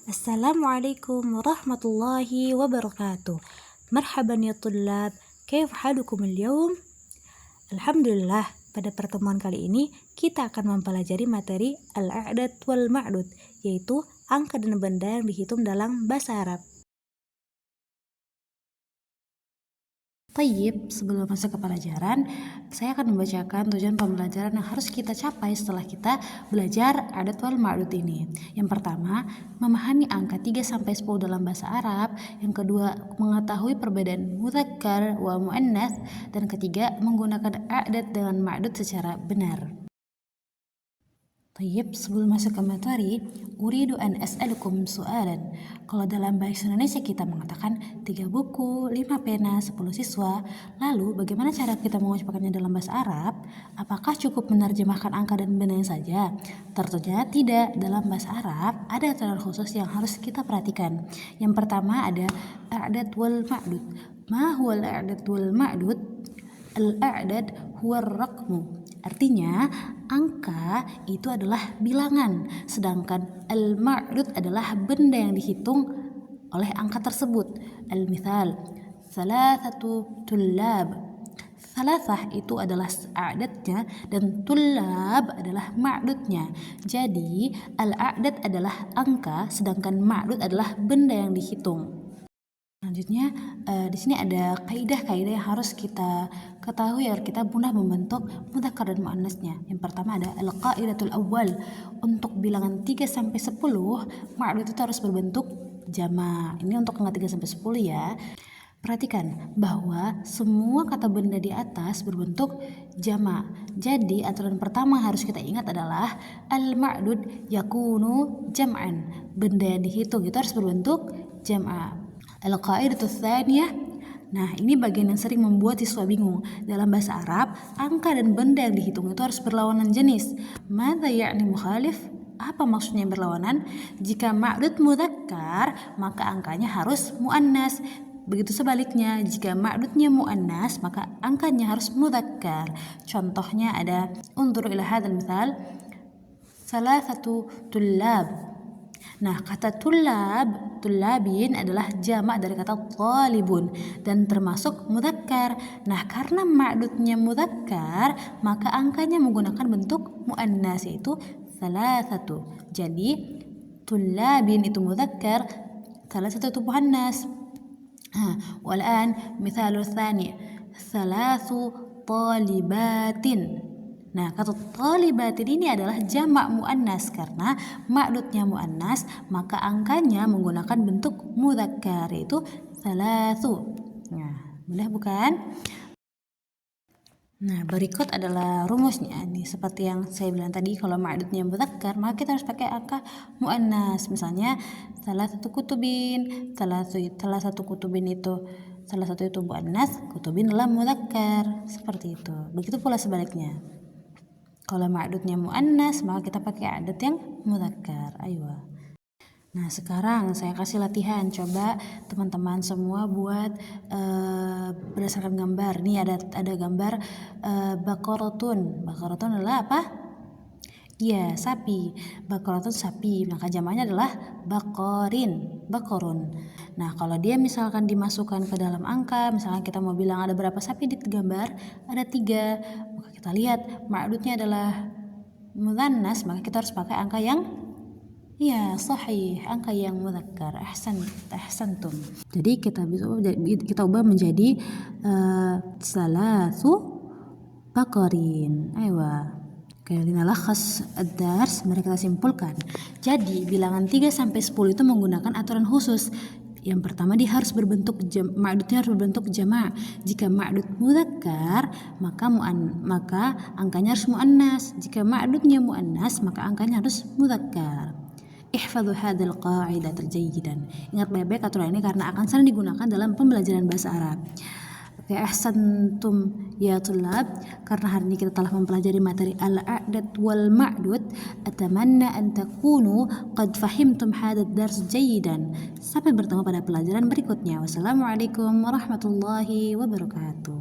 Assalamualaikum warahmatullahi wabarakatuh. Marhaban ya tullab, kaif halukum al-yawm? Alhamdulillah, pada pertemuan kali ini kita akan mempelajari materi al-a'dad wal ma'dud, yaitu angka dan benda yang dihitung dalam bahasa Arab. Tayyib, sebelum masuk ke pelajaran, saya akan membacakan tujuan pembelajaran yang harus kita capai setelah kita belajar adat wal ma'dud ini. Yang pertama, memahami angka 3-10 dalam bahasa Arab. Yang kedua, mengetahui perbedaan mudzakkar wa muannats. Dan ketiga, menggunakan adat dengan ma'dud secara benar. Tayyib, sebelum masuk ke materi, uridu an as'alukum soalan. Kalau dalam bahasa Indonesia kita mengatakan 3 buku, 5 pena, 10 siswa. Lalu bagaimana cara kita mengucapkannya dalam bahasa Arab? Apakah cukup menerjemahkan angka dan bendanya saja? Tentunya tidak. Dalam bahasa Arab ada aturan khusus yang harus kita perhatikan. Yang pertama ada a'dad wal ma'dud. Ma huwa al-a'dad wal ma'dud? Al-a'dad huwa ar-raqmu. Artinya, angka itu adalah bilangan, sedangkan al-ma'dud adalah benda yang dihitung oleh angka tersebut. Al-mithal, thalathatu tullab. Thalathah itu adalah a'dadnya dan tullab adalah ma'dudnya. Jadi, al-a'dad adalah angka, sedangkan ma'dud adalah benda yang dihitung. Selanjutnya, di sini ada kaidah-kaidah yang harus kita ketahui agar kita mudah membentuk mudzakkar dan muannasnya. Yang pertama ada al-qaidatul awwal. Untuk bilangan 3-10, ma'dud itu harus berbentuk jama'. Ini untuk angka 3-10 ya. Perhatikan bahwa semua kata benda di atas berbentuk jama'. Jadi aturan pertama harus kita ingat adalah al-ma'dud yakunu jam'an. Benda yang dihitung itu harus berbentuk jama'. Al-qaidatu tsaniyah. Nah, ini bagian yang sering membuat siswa bingung. Dalam bahasa Arab, angka dan benda yang dihitung itu harus berlawanan jenis. Madza ya'ni mukhalif? Apa maksudnya berlawanan? Jika ma'dud mudzakkar, maka angkanya harus muannas. Begitu sebaliknya, jika ma'dudnya muannas, maka angkanya harus mudzakkar. Contohnya ada, unzur ila hadzal mithal, thalathatu tullab. Nah, kata tullabin adalah jamak dari kata talibun dan termasuk mudzakkar. Nah, karena ma'dudnya mudzakkar, maka angkanya menggunakan bentuk muannas yaitu thalathatu. Jadi, tullabin itu mudzakkar, thalathatu itu muannas. Wal'an mithalul tsani, thalathu talibatin. Nah, kata talibatin ini adalah jamak muannas karena ma'dudnya muannas, maka angkanya menggunakan bentuk mudzakkar yaitu thalathu. Nah, mudah bukan? Nah, berikut adalah rumusnya. Nih, seperti yang saya bilang tadi, kalau ma'dudnya mudzakkar, maka kita harus pakai angka muannas. Misalnya salah satu kutubin itu salah satu itu muannas, kutubin adalah mudzakkar. Seperti itu. Begitu pula sebaliknya. Kalau ma'dudnya muannas, maka kita pakai adat yang mudzakkar. Ayo. Nah, sekarang saya kasih latihan. Coba teman-teman semua buat berdasarkan gambar. Nih ada gambar baqaratun. Baqaratun adalah apa? Iya, sapi. Baqaratun sapi. Maka jamaknya adalah baqarun. Nah, kalau dia misalkan dimasukkan ke dalam angka, misalkan kita mau bilang ada berapa sapi di gambar, ada 3. Maka kita lihat ma'dudnya adalah muannas, maka kita harus pakai angka yang sahih, angka yang mudzakkar. Ahsantum. Jadi kita ubah menjadi salatsu baqarin. Aywa. Linalakhas ad-dars, mari kita simpulkan. Jadi bilangan 3-10 itu menggunakan aturan khusus. Yang pertama, dia harus berbentuk ma'dudnya harus berbentuk jama'. Jika ma'dud mudzakkar, maka angkanya harus muannas. Jika ma'dudnya muannas, maka angkanya harus mudzakkar. Ihfadhu hadzal qa'idah jayyidan. Ingat baik-baik aturan ini karena akan sering digunakan dalam pembelajaran bahasa Arab. Oke, ahsantum ya tullab. Karena hari ini kita telah mempelajari materi al-a'dad wal ma'dud, atamanna an takunu qad fahimtum hadzal dars jayyidan. Sampai bertemu pada pelajaran berikutnya. Wassalamualaikum warahmatullahi wabarakatuh.